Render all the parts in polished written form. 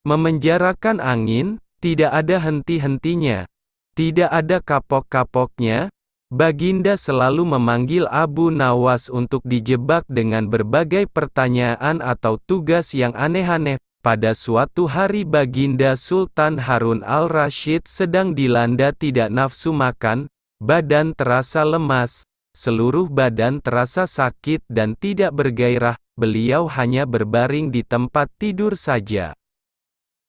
Memenjarakan angin, tidak ada henti-hentinya. Tidak ada kapok-kapoknya. Baginda selalu memanggil Abu Nawas untuk dijebak dengan berbagai pertanyaan atau tugas yang aneh-aneh. Pada suatu hari Baginda Sultan Harun al-Rasyid sedang dilanda tidak nafsu makan, badan terasa lemas, seluruh badan terasa sakit dan tidak bergairah, beliau hanya berbaring di tempat tidur saja.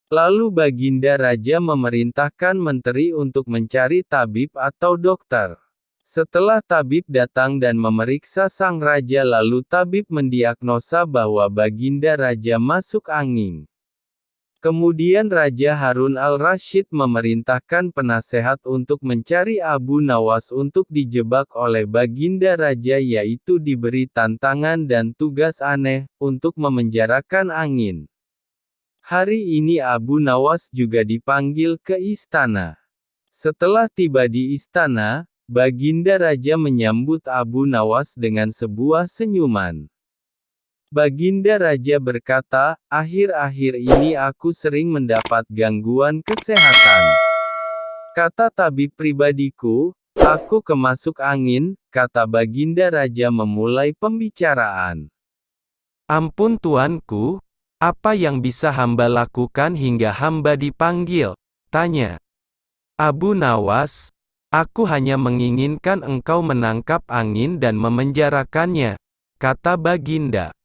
Lalu Baginda Raja memerintahkan menteri untuk mencari tabib atau dokter. Setelah tabib datang dan memeriksa sang raja lalu tabib mendiagnosa bahwa Baginda Raja masuk angin. Kemudian Raja Harun al-Rasyid memerintahkan penasehat untuk mencari Abu Nawas untuk dijebak oleh Baginda Raja yaitu diberi tantangan dan tugas aneh, untuk memenjarakan angin. Hari ini Abu Nawas juga dipanggil ke istana. Setelah tiba di istana, Baginda Raja menyambut Abu Nawas dengan sebuah senyuman. Baginda Raja berkata, "Akhir-akhir ini aku sering mendapat gangguan kesehatan. Kata tabib pribadiku, aku kemasuk angin," kata Baginda Raja memulai pembicaraan. "Ampun tuanku, apa yang bisa hamba lakukan hingga hamba dipanggil?" tanya Abu Nawas. "Aku hanya menginginkan engkau menangkap angin dan memenjarakannya," kata Baginda.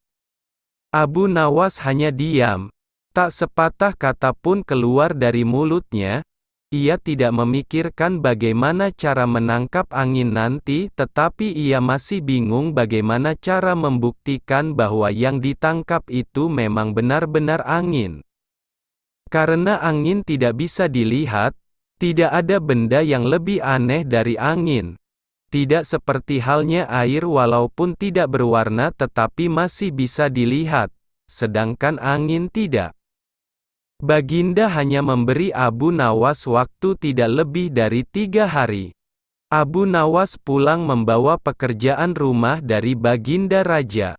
Abu Nawas hanya diam. Tak sepatah kata pun keluar dari mulutnya. Ia tidak memikirkan bagaimana cara menangkap angin nanti, tetapi ia masih bingung bagaimana cara membuktikan bahwa yang ditangkap itu memang benar-benar angin. Karena angin tidak bisa dilihat, tidak ada benda yang lebih aneh dari angin. Tidak seperti halnya air walaupun tidak berwarna tetapi masih bisa dilihat, sedangkan angin tidak. Baginda hanya memberi Abu Nawas waktu tidak lebih dari 3 hari. Abu Nawas pulang membawa pekerjaan rumah dari Baginda Raja.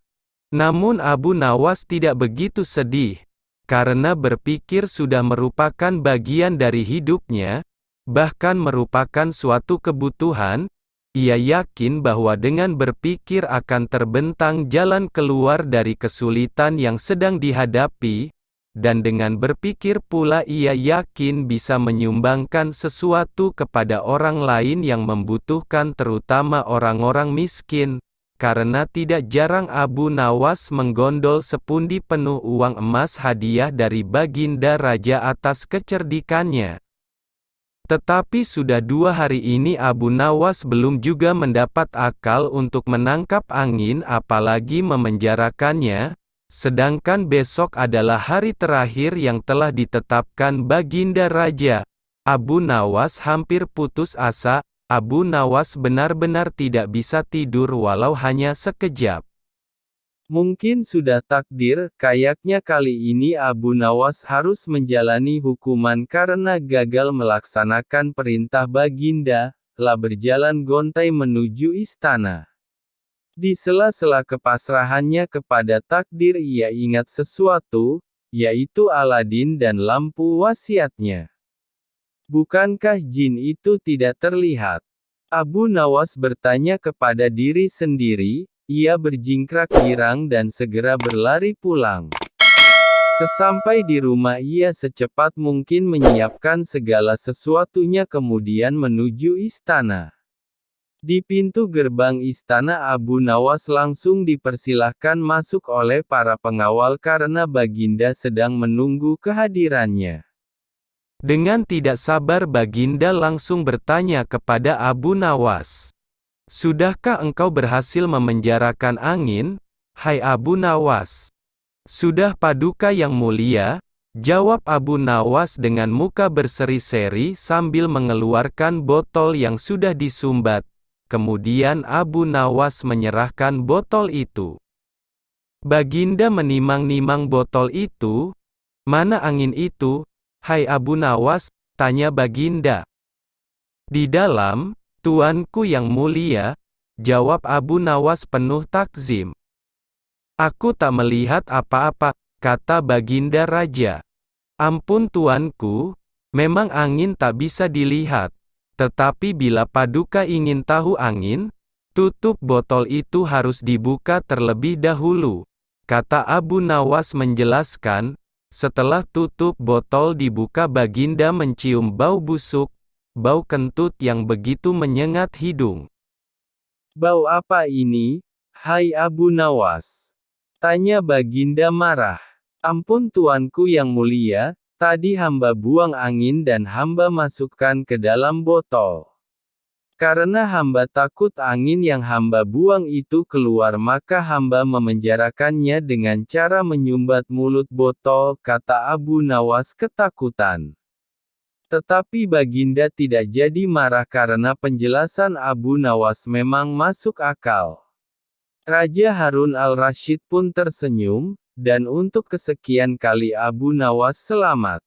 Namun Abu Nawas tidak begitu sedih, karena berpikir sudah merupakan bagian dari hidupnya, bahkan merupakan suatu kebutuhan. Ia yakin bahwa dengan berpikir akan terbentang jalan keluar dari kesulitan yang sedang dihadapi, dan dengan berpikir pula ia yakin bisa menyumbangkan sesuatu kepada orang lain yang membutuhkan terutama orang-orang miskin, karena tidak jarang Abu Nawas menggondol sepundi penuh uang emas hadiah dari Baginda Raja atas kecerdikannya. Tetapi sudah 2 hari ini Abu Nawas belum juga mendapat akal untuk menangkap angin apalagi memenjarakannya, sedangkan besok adalah hari terakhir yang telah ditetapkan Baginda Raja. Abu Nawas hampir putus asa. Abu Nawas benar-benar tidak bisa tidur walau hanya sekejap. Mungkin sudah takdir, kayaknya kali ini Abu Nawas harus menjalani hukuman karena gagal melaksanakan perintah Baginda, lah berjalan gontai menuju istana. Di sela-sela kepasrahannya kepada takdir ia ingat sesuatu, yaitu Aladin dan lampu wasiatnya. Bukankah jin itu tidak terlihat? Abu Nawas bertanya kepada diri sendiri. Ia berjingkrak girang dan segera berlari pulang. Sesampai di rumah ia secepat mungkin menyiapkan segala sesuatunya kemudian menuju istana. Di pintu gerbang istana Abu Nawas langsung dipersilahkan masuk oleh para pengawal karena Baginda sedang menunggu kehadirannya. Dengan tidak sabar Baginda langsung bertanya kepada Abu Nawas. "Sudahkah engkau berhasil memenjarakan angin, hai Abu Nawas?" "Sudah Paduka yang mulia," jawab Abu Nawas dengan muka berseri-seri sambil mengeluarkan botol yang sudah disumbat. Kemudian Abu Nawas menyerahkan botol itu. Baginda menimang-nimang botol itu. "Mana angin itu, hai Abu Nawas?" tanya Baginda. "Di dalam, Tuanku yang mulia," jawab Abu Nawas penuh takzim. "Aku tak melihat apa-apa," kata Baginda Raja. Ampun tuanku, memang angin tak bisa dilihat. Tetapi bila Paduka ingin tahu angin, tutup botol itu harus dibuka terlebih dahulu, kata Abu Nawas menjelaskan. Setelah tutup botol dibuka, Baginda mencium bau busuk, bau kentut yang begitu menyengat hidung. Bau apa ini, hai Abu Nawas? Tanya Baginda marah. Ampun tuanku yang mulia, tadi hamba buang angin dan hamba masukkan ke dalam botol. Karena hamba takut angin yang hamba buang itu keluar, maka hamba memenjarakannya dengan cara menyumbat mulut botol, kata Abu Nawas ketakutan. Tetapi Baginda tidak jadi marah karena penjelasan Abu Nawas memang masuk akal. Raja Harun al-Rasyid pun tersenyum, dan untuk kesekian kali Abu Nawas selamat.